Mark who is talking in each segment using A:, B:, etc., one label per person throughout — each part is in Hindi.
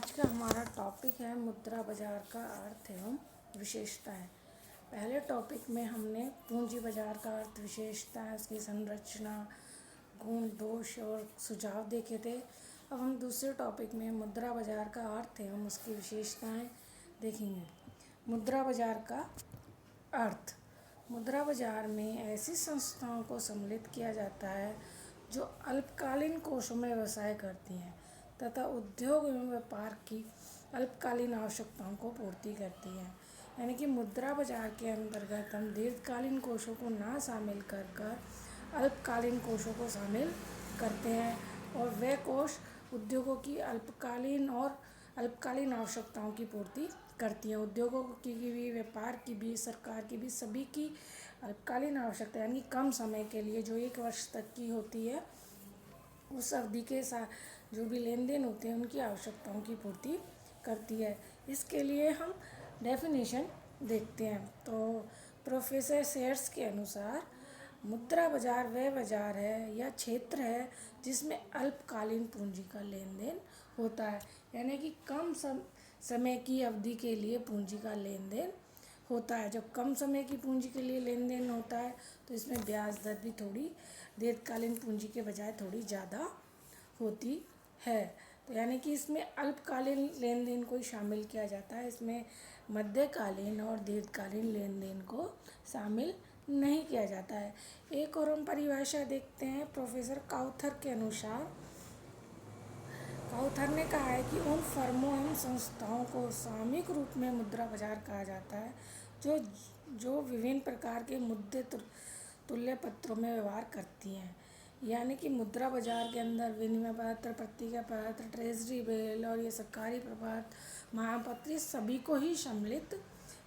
A: आज का हमारा टॉपिक है मुद्रा बाजार का अर्थ एवं विशेषताएं। पहले टॉपिक में हमने पूंजी बाजार का अर्थ, विशेषताएं, उसकी संरचना, गुण, दोष और सुझाव देखे थे। अब हम दूसरे टॉपिक में मुद्रा बाजार का अर्थ एवं उसकी विशेषताएं देखेंगे। मुद्रा बाजार का अर्थ। मुद्रा बाजार में ऐसी संस्थाओं को सम्मिलित किया जाता है जो अल्पकालीन कोषों में व्यवसाय करती हैं तथा उद्योग एवं व्यापार की अल्पकालीन आवश्यकताओं को पूर्ति करती हैं। यानी कि मुद्रा बाजार के अंतर्गत हम दीर्घकालीन कोषों को ना शामिल कर अल्पकालीन कोषों को शामिल करते हैं और वे कोष उद्योगों की अल्पकालीन आवश्यकताओं की पूर्ति करती हैं। उद्योगों की भी, व्यापार की भी, सरकार की भी, सभी की अल्पकालीन आवश्यकता यानी कम समय के लिए जो 1 वर्ष तक की होती है, उस अवधि के साथ जो भी लेन देन होते हैं उनकी आवश्यकताओं की पूर्ति करती है। इसके लिए हम डेफिनेशन देखते हैं। तो प्रोफेसर शेयर्स के अनुसार मुद्रा बाजार वह बाजार है या क्षेत्र है जिसमें अल्पकालीन पूंजी का लेन देन होता है। यानी कि कम समय की अवधि के लिए पूंजी का लेन देन होता है। जब कम समय की पूंजी के लिए लेन देन होता है तो इसमें ब्याज दर भी थोड़ी दीर्घकालीन पूंजी के बजाय थोड़ी ज़्यादा होती है। तो यानी कि इसमें अल्पकालीन लेन देन को शामिल किया जाता है, इसमें मध्यकालीन और दीर्घकालीन लेन देन को शामिल नहीं किया जाता है। एक और हम परिभाषा देखते हैं प्रोफेसर काउथर के अनुसार। काउथर ने कहा है कि उन फर्मों एवं संस्थाओं को सामूहिक रूप में मुद्रा बाजार कहा जाता है जो विभिन्न प्रकार के मुद्रे तुल्य पत्रों में व्यवहार करती हैं। यानी कि मुद्रा बाजार के अंदर विनिमय पत्र, प्रतिज्ञा पत्र, ट्रेजरी बिल और ये सरकारी प्रपत्र, महापत्र, सभी को ही सम्मिलित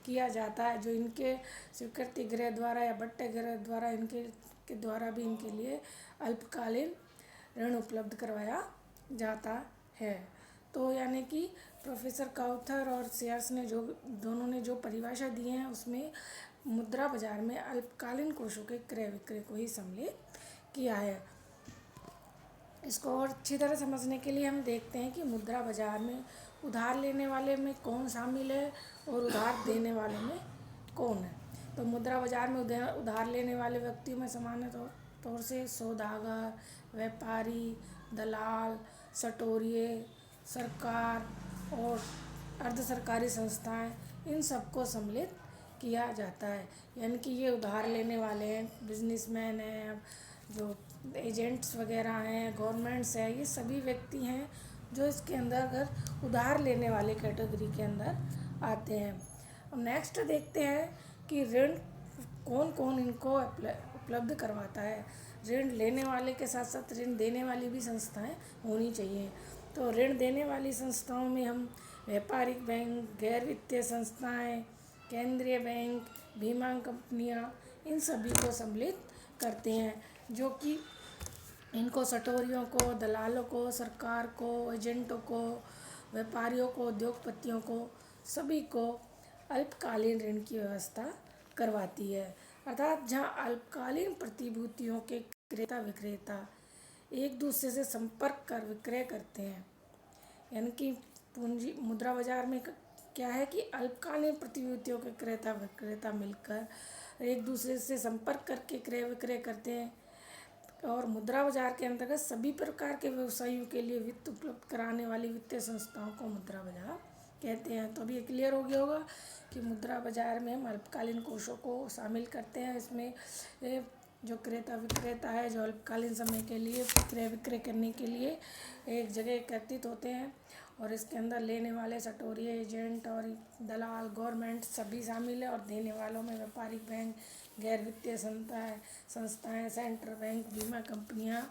A: किया जाता है, जो इनके स्वीकृति गृह द्वारा या बट्टे गृह द्वारा इनके द्वारा भी इनके लिए अल्पकालीन ऋण उपलब्ध करवाया जाता है। तो यानी कि प्रोफेसर काउथर और शेयर्स ने दोनों ने जो परिभाषा दी है उसमें मुद्रा बाजार में अल्पकालीन कोषों के क्रय विक्रय को ही सम्मिलित किया है। इसको और अच्छी तरह समझने के लिए हम देखते हैं कि मुद्रा बाजार में उधार लेने वाले में कौन शामिल है और उधार देने वाले में कौन है। तो मुद्रा बाजार में उधार लेने वाले व्यक्तियों में सामान्य तौर से सौदागर, व्यापारी, दलाल, सटोरिये, सरकार और अर्ध सरकारी संस्थाएं, इन सबको सम्मिलित किया जाता है। यानी कि ये उधार लेने वाले हैं, बिजनेसमैन हैं, जो एजेंट्स वगैरह हैं, गवर्नमेंट्स हैं, ये सभी व्यक्ति हैं जो इसके अंदर अगर उधार लेने वाले कैटेगरी के अंदर आते हैं। अब नेक्स्ट देखते हैं कि ऋण कौन कौन इनको उपलब्ध करवाता है। ऋण लेने वाले के साथ साथ ऋण देने वाली भी संस्थाएं होनी चाहिए। तो ऋण देने वाली संस्थाओं में हम व्यापारिक बैंक, गैर वित्तीय संस्थाएं, केंद्रीय बैंक, बीमा कंपनियां, इन सभी को सम्मिलित करते हैं, जो कि इनको सटोरियों को, दलालों को, सरकार को, एजेंटों को, व्यापारियों को, उद्योगपतियों को, सभी को अल्पकालीन ऋण की व्यवस्था करवाती है। अर्थात जहां अल्पकालीन प्रतिभूतियों के क्रेता विक्रेता एक दूसरे से संपर्क कर विक्रय करते हैं। यानी कि पूंजी मुद्रा बाजार में क्या है कि अल्पकालीन प्रतिभूतियों के क्रेता विक्रेता मिलकर एक दूसरे से संपर्क करके क्रय विक्रय करते हैं और मुद्रा बाजार के अंतर्गत सभी प्रकार के व्यवसायियों के लिए वित्त उपलब्ध कराने वाली वित्तीय संस्थाओं को मुद्रा बाजार कहते हैं। तो अभी ये क्लियर हो गया होगा कि मुद्रा बाजार में हम अल्पकालीन कोषों को शामिल करते हैं। इसमें जो क्रेता विक्रेता है, जो अल्पकालीन समय के लिए क्रय विक्रय करने के लिए एक जगह एकत्रित होते हैं और इसके अंदर लेने वाले सटोरिये, एजेंट और दलाल, गवर्नमेंट सभी शामिल है और देने वालों में व्यापारिक बैंक, गैर वित्तीय संस्थाएं, सेंट्रल बैंक, बीमा कंपनियां,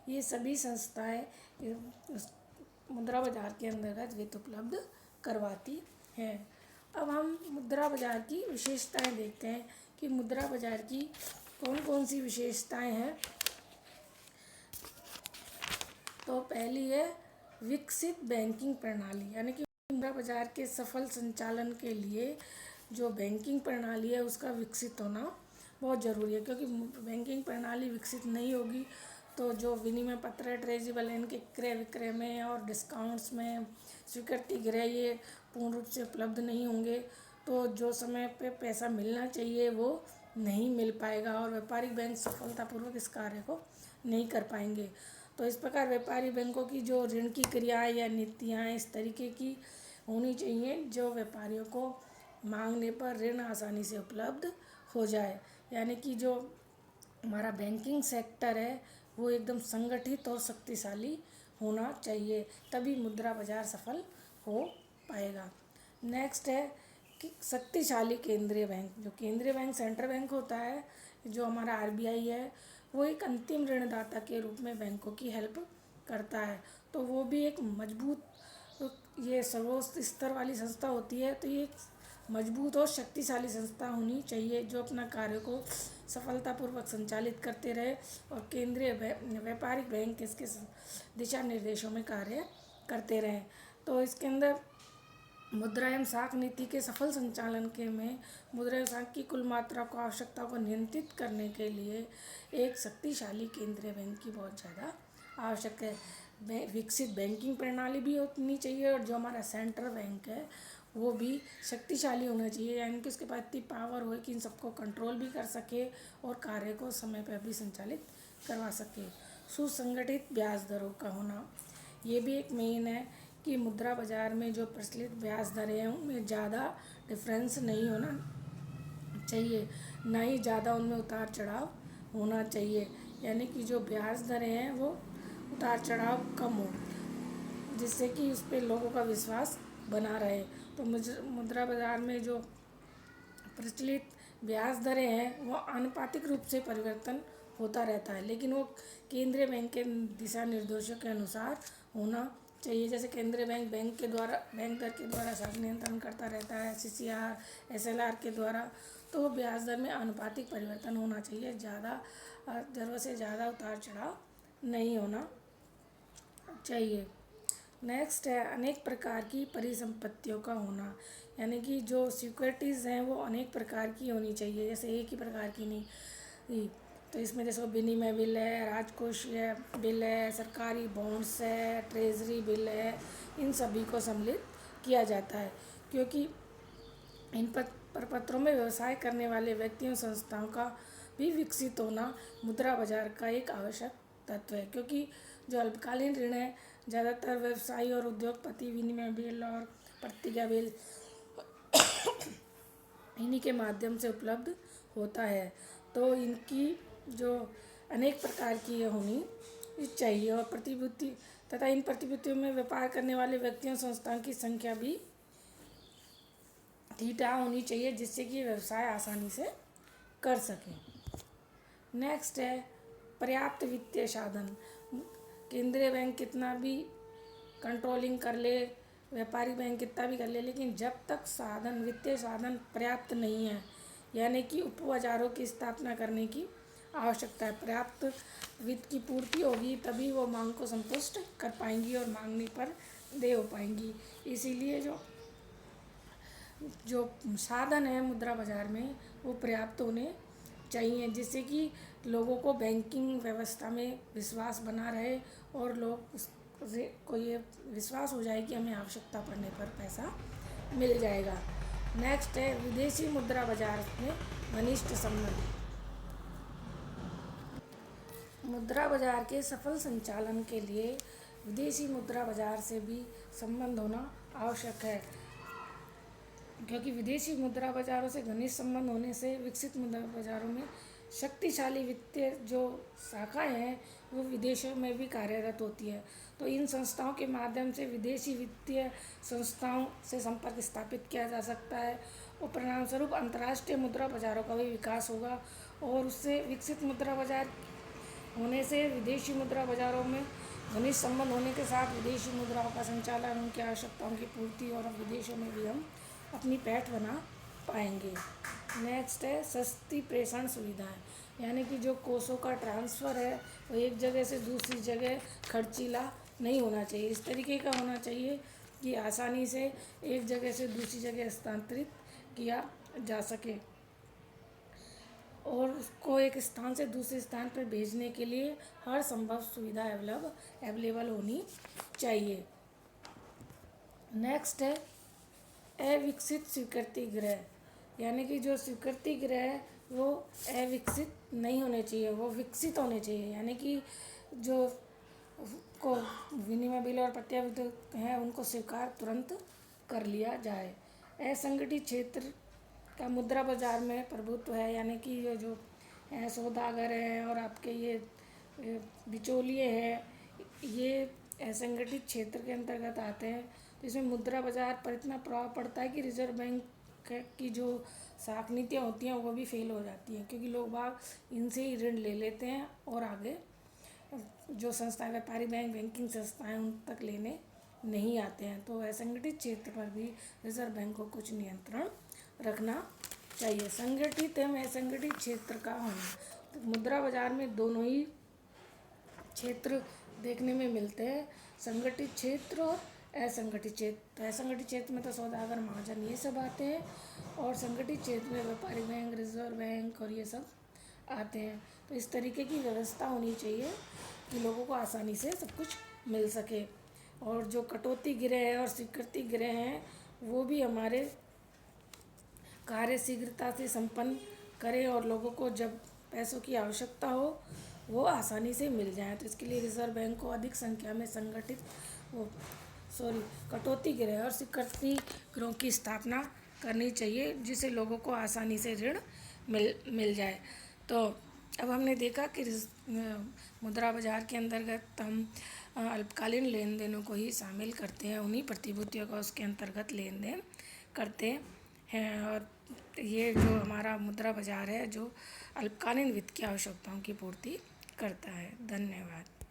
A: ये सभी संस्थाएं मुद्रा बाजार के अंतर्गत वित्त उपलब्ध करवाती हैं। अब हम मुद्रा बाजार की विशेषताएं देखते हैं कि मुद्रा बाजार की कौन कौन सी विशेषताएं हैं। तो पहली है विकसित बैंकिंग प्रणाली। यानी कि मुद्रा बाजार के सफल संचालन के लिए जो बैंकिंग प्रणाली है उसका विकसित होना बहुत ज़रूरी है, क्योंकि बैंकिंग प्रणाली विकसित नहीं होगी तो जो विनिमय पत्र है ट्रेजेबल है, इनके क्रय विक्रय में और डिस्काउंट्स में स्वीकृति गृह ये पूर्ण रूप से उपलब्ध नहीं होंगे, तो जो समय पे पैसा मिलना चाहिए वो नहीं मिल पाएगा और व्यापारिक बैंक सफलतापूर्वक इस कार्य को नहीं कर पाएंगे। तो इस प्रकार व्यापारी बैंकों की जो ऋण की क्रियाएं या नीतियाँ इस तरीके की होनी चाहिए जो व्यापारियों को मांगने पर ऋण आसानी से उपलब्ध हो जाए। यानी कि जो हमारा बैंकिंग सेक्टर है वो एकदम संगठित और शक्तिशाली होना चाहिए, तभी मुद्रा बाजार सफल हो पाएगा। नेक्स्ट है कि शक्तिशाली केंद्रीय बैंक। जो केंद्रीय बैंक सेंट्रल बैंक होता है, जो हमारा आरबीआई है, वो एक अंतिम ऋणदाता के रूप में बैंकों की हेल्प करता है। तो वो भी एक मजबूत, ये सर्वोच्च स्तर वाली संस्था होती है, तो ये एक मजबूत और शक्तिशाली संस्था होनी चाहिए जो अपना कार्य को सफलतापूर्वक संचालित करते रहे और केंद्रीय व्यापारिक बैंक इसके दिशा निर्देशों में कार्य करते रहें। तो इसके अंदर मुद्रा एवं साख नीति के सफल संचालन के में मुद्रा एवं साख की कुल मात्रा को आवश्यकता को नियंत्रित करने के लिए एक शक्तिशाली केंद्रीय बैंक की बहुत ज़्यादा आवश्यक है। विकसित बैंकिंग प्रणाली भी होनी चाहिए और जो हमारा सेंट्रल बैंक है वो भी शक्तिशाली होना चाहिए, यानी कि उसके पास इतनी पावर हो कि इन सबको कंट्रोल भी कर सके और कार्य को समय पर भी संचालित करवा सके। सुसंगठित ब्याज दरों का होना ये भी एक मेन है कि मुद्रा बाजार में जो प्रचलित ब्याज दरें हैं उनमें ज़्यादा डिफरेंस नहीं होना चाहिए, ना ही ज़्यादा उनमें उतार चढ़ाव होना चाहिए। यानी कि जो ब्याज दरें हैं वो उतार चढ़ाव कम हो, जिससे कि उस पर लोगों का विश्वास बना रहे। तो मुद्रा बाजार में जो प्रचलित ब्याज दरें हैं वो आनुपातिक रूप से परिवर्तन होता रहता है, लेकिन वो केंद्रीय बैंक के दिशा निर्देशों के अनुसार होना चाहिए। जैसे केंद्रीय बैंक के द्वारा बैंक दर के द्वारा शासन नियंत्रण करता रहता है, सीसीआर एसएलआर के द्वारा, तो ब्याज दर में आनुपातिक परिवर्तन होना चाहिए, ज़्यादा ज़रूरत से ज़्यादा उतार चढ़ाव नहीं होना चाहिए। नेक्स्ट है अनेक प्रकार की परिसंपत्तियों का होना, यानी कि जो सिक्योरिटीज़ हैं वो अनेक प्रकार की होनी चाहिए, जैसे एक ही प्रकार की नहीं। तो इसमें जैसे विनिमय बिल है, राजकोषीय बिल है, सरकारी बॉन्ड्स है, ट्रेजरी बिल है, इन सभी को सम्मिलित किया जाता है, क्योंकि इन प्रपत्रों में व्यवसाय करने वाले व्यक्तियों संस्थाओं का भी विकसित होना मुद्रा बाजार का एक आवश्यक तत्व है। क्योंकि जो अल्पकालीन ऋण है ज़्यादातर व्यवसायी और उद्योगपति विनिमय बिल और प्रतिज्ञा बिल इन्हीं के माध्यम से उपलब्ध होता है। तो इनकी जो अनेक प्रकार की होनी चाहिए और प्रतिभूति तथा इन प्रतिभूतियों में व्यापार करने वाले व्यक्तियों संस्थाओं की संख्या भी ठीठा होनी चाहिए, जिससे कि व्यवसाय आसानी से कर सकें। नेक्स्ट है पर्याप्त वित्तीय साधन। केंद्रीय बैंक कितना भी कंट्रोलिंग कर ले, व्यापारी बैंक कितना भी कर ले, लेकिन जब तक साधन वित्तीय साधन पर्याप्त नहीं है, यानी कि उप बाजारों की स्थापना करने की आवश्यकता है। पर्याप्त वित्त की पूर्ति होगी तभी वो मांग को संतुष्ट कर पाएंगी और मांगने पर दे हो पाएंगी। इसीलिए जो साधन है मुद्रा बाजार में वो पर्याप्त होने चाहिए, जिससे कि लोगों को बैंकिंग व्यवस्था में विश्वास बना रहे और लोग को ये विश्वास हो जाए कि हमें आवश्यकता पड़ने पर पैसा मिल जाएगा। नेक्स्ट है विदेशी मुद्रा बाजार में घनिष्ठ संबंध। मुद्रा बाजार के सफल संचालन के लिए विदेशी मुद्रा बाजार से भी संबंध होना आवश्यक है, क्योंकि विदेशी मुद्रा बाजारों से घनिष्ठ संबंध होने से विकसित मुद्रा बाजारों में शक्तिशाली वित्तीय जो शाखाएं हैं वो विदेशों में भी कार्यरत होती है। तो इन संस्थाओं के माध्यम से विदेशी वित्तीय संस्थाओं से संपर्क स्थापित किया जा सकता है और परिणामस्वरूप अंतर्राष्ट्रीय मुद्रा बाजारों का भी विकास होगा और उससे विकसित मुद्रा बाजार होने से विदेशी मुद्रा बाजारों में घनिष्ठ संबंध होने के साथ विदेशी मुद्राओं का संचालन, उनकी आवश्यकताओं की पूर्ति और विदेशों में भी हम अपनी पैठ बना पाएंगे। नेक्स्ट है सस्ती प्रेषण सुविधाएं, यानी कि जो कोषों का ट्रांसफ़र है वो एक जगह से दूसरी जगह खर्चीला नहीं होना चाहिए, इस तरीके का होना चाहिए कि आसानी से एक जगह से दूसरी जगह स्थानांतरित किया जा सके। और उसको एक स्थान से दूसरे स्थान पर भेजने के लिए हर संभव सुविधा अवेलेबल होनी चाहिए। नेक्स्ट है अविकसित स्वीकृति गृह, यानी कि जो स्वीकृति गृह है वो अविकसित नहीं होने चाहिए, वो विकसित होने चाहिए, यानी कि जो को विनिमय बिल और प्रत्यावर्ती हैं उनको स्वीकार तुरंत कर लिया जाए। असंगठित क्षेत्र का मुद्रा बाजार में प्रभुत्व है, यानी कि ये जो सौदागर हैं और आपके ये बिचौलिए हैं, ये असंगठित क्षेत्र के अंतर्गत आते हैं। तो इसमें मुद्रा बाजार पर इतना प्रभाव पड़ता है कि रिजर्व बैंक की जो साख नीतियाँ होती हैं वो भी फेल हो जाती हैं, क्योंकि लोग बाग इनसे ही ऋण ले लेते हैं और आगे जो संस्थाएं, व्यापारी बैंक, बैंकिंग संस्थाएं उन तक लेने नहीं आते हैं। तो असंगठित क्षेत्र पर भी रिजर्व बैंक को कुछ नियंत्रण रखना चाहिए। संगठित एवं असंगठित क्षेत्र का होना, तो मुद्रा बाजार में दोनों ही क्षेत्र देखने में मिलते हैं, संगठित क्षेत्र और असंगठित क्षेत्र। तो असंगठित क्षेत्र में तो सौदागर, महाजन ये सब आते हैं, और संगठित क्षेत्र में व्यापारी बैंक, रिजर्व बैंक और ये सब आते हैं। तो इस तरीके की व्यवस्था होनी चाहिए कि लोगों को आसानी से सब कुछ मिल सके। और जो कटौती गृह है और स्वीकृति गृह हैं वो भी हमारे कार्य शीघ्रता से संपन्न करें और लोगों को जब पैसों की आवश्यकता हो वो आसानी से मिल जाए। तो इसके लिए रिजर्व बैंक को अधिक संख्या में कटौती गृह और स्वीकृति गृहों की स्थापना करनी चाहिए, जिससे लोगों को आसानी से ऋण मिल जाए। तो अब हमने देखा कि मुद्रा बाजार के अंतर्गत हम अल्पकालीन लेन देनों को ही शामिल करते हैं, उन्हीं प्रतिभूतियों का उसके अंतर्गत लेन देन करते हैं। और ये जो हमारा मुद्रा बाजार है जो अल्पकालीन वित्त की आवश्यकताओं की पूर्ति करता है। धन्यवाद।